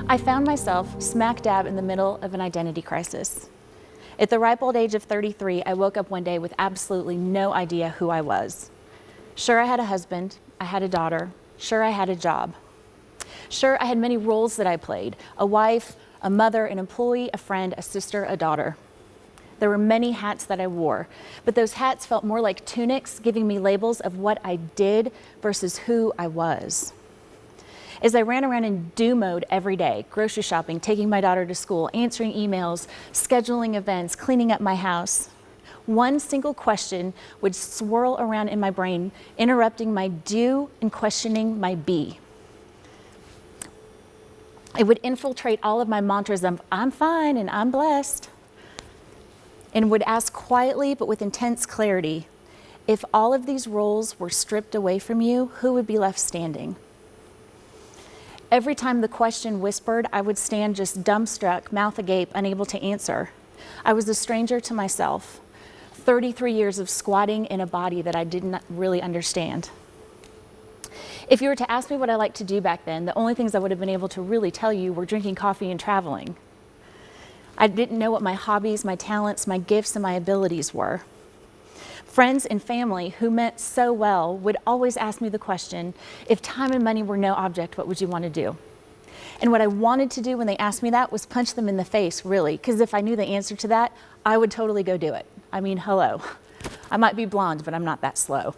I found myself smack dab in the middle of an identity crisis. At the ripe old age of 33, I woke up one day with absolutely no idea who I was. Sure, I had a husband, I had a daughter, sure, I had a job. Sure, I had many roles that I played: a wife, a mother, an employee, a friend, a sister, a daughter. There were many hats that I wore, but those hats felt more like tunics, giving me labels of what I did versus who I was. As I ran around in do mode every day, grocery shopping, taking my daughter to school, answering emails, scheduling events, cleaning up my house, one single question would swirl around in my brain, interrupting my do and questioning my be. It would infiltrate all of my mantras of I'm fine and I'm blessed, and would ask quietly but with intense clarity, if all of these roles were stripped away from you, who would be left standing? Every time the question whispered, I would stand just dumbstruck, mouth agape, unable to answer. I was a stranger to myself. 33 years of squatting in a body that I didn't really understand. If you were to ask me what I liked to do back then, the only things I would have been able to really tell you were drinking coffee and traveling. I didn't know what my hobbies, my talents, my gifts, and my abilities were. Friends and family who meant so well would always ask me the question, if time and money were no object, what would you want to do? And what I wanted to do when they asked me that was punch them in the face, really, because if I knew the answer to that, I would totally go do it. I mean, hello. I might be blonde, but I'm not that slow.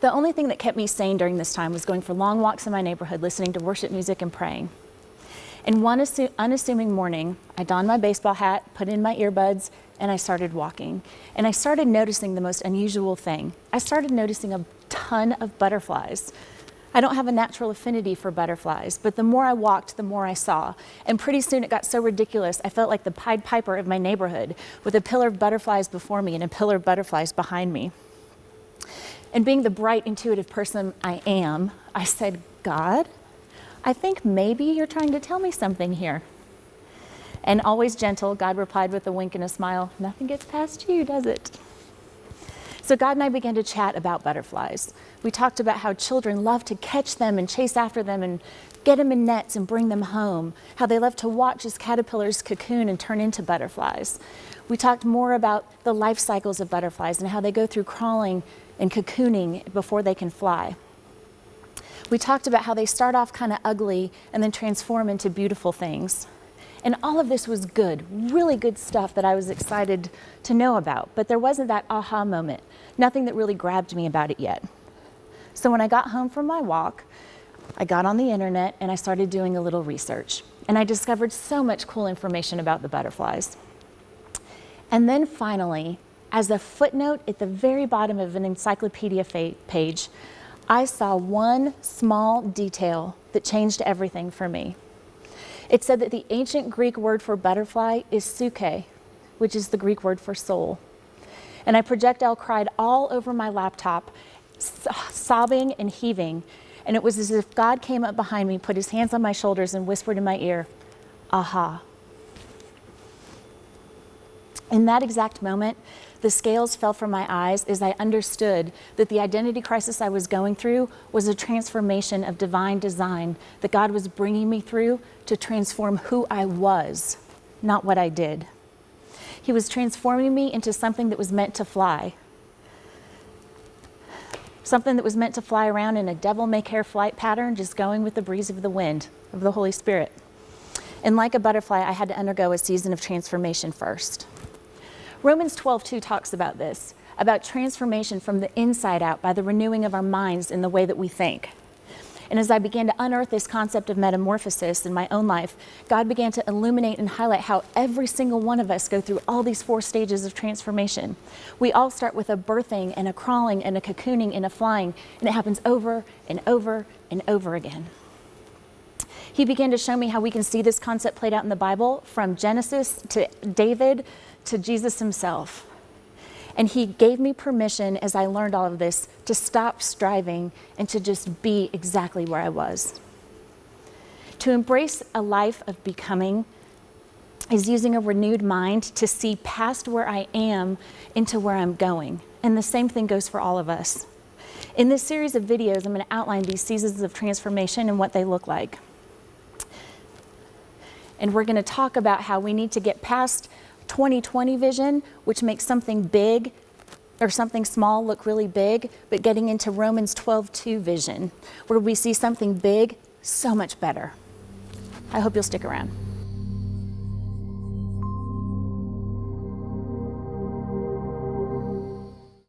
The only thing that kept me sane during this time was going for long walks in my neighborhood, listening to worship music and praying. And one unassuming morning, I donned my baseball hat, put in my earbuds, and I started walking. And I started noticing the most unusual thing. I started noticing a ton of butterflies. I don't have a natural affinity for butterflies, but the more I walked, the more I saw. And pretty soon it got so ridiculous, I felt like the Pied Piper of my neighborhood, with a pillar of butterflies before me and a pillar of butterflies behind me. And being the bright, intuitive person I am, I said, God, I think maybe you're trying to tell me something here. And always gentle, God replied with a wink and a smile, nothing gets past you, does it? So God and I began to chat about butterflies. We talked about how children love to catch them and chase after them and get them in nets and bring them home, how they love to watch as caterpillars cocoon and turn into butterflies. We talked more about the life cycles of butterflies and how they go through crawling and cocooning before they can fly. We talked about how they start off kind of ugly and then transform into beautiful things. And all of this was good, really good stuff that I was excited to know about, but there wasn't that aha moment, nothing that really grabbed me about it yet. So when I got home from my walk, I got on the internet and I started doing a little research, and I discovered so much cool information about the butterflies. And then finally, as a footnote at the very bottom of an encyclopedia page, I saw one small detail that changed everything for me. It said that the ancient Greek word for butterfly is psyche, which is the Greek word for soul. And I projectile cried all over my laptop, sobbing and heaving. And it was as if God came up behind me, put his hands on my shoulders, and whispered in my ear, aha. In that exact moment, the scales fell from my eyes as I understood that the identity crisis I was going through was a transformation of divine design that God was bringing me through to transform who I was, not what I did. He was transforming me into something that was meant to fly. Something that was meant to fly around in a devil-may-care flight pattern, just going with the breeze of the wind of the Holy Spirit. And like a butterfly, I had to undergo a season of transformation first. Romans 12:2 talks about this, about transformation from the inside out by the renewing of our minds in the way that we think. And as I began to unearth this concept of metamorphosis in my own life, God began to illuminate and highlight how every single one of us go through all these 4 stages of transformation. We all start with a birthing and a crawling and a cocooning and a flying, and it happens over and over and over again. He began to show me how we can see this concept played out in the Bible, from Genesis to David to Jesus himself. And he gave me permission, as I learned all of this, to stop striving and to just be exactly where I was. To embrace a life of becoming is using a renewed mind to see past where I am into where I'm going. And the same thing goes for all of us. In this series of videos, I'm going to outline these seasons of transformation and what they look like. And we're going to talk about how we need to get past 20/20 vision, which makes something big or something small look really big, but getting into Romans 12:2 vision, where we see something big so much better. I hope you'll stick around.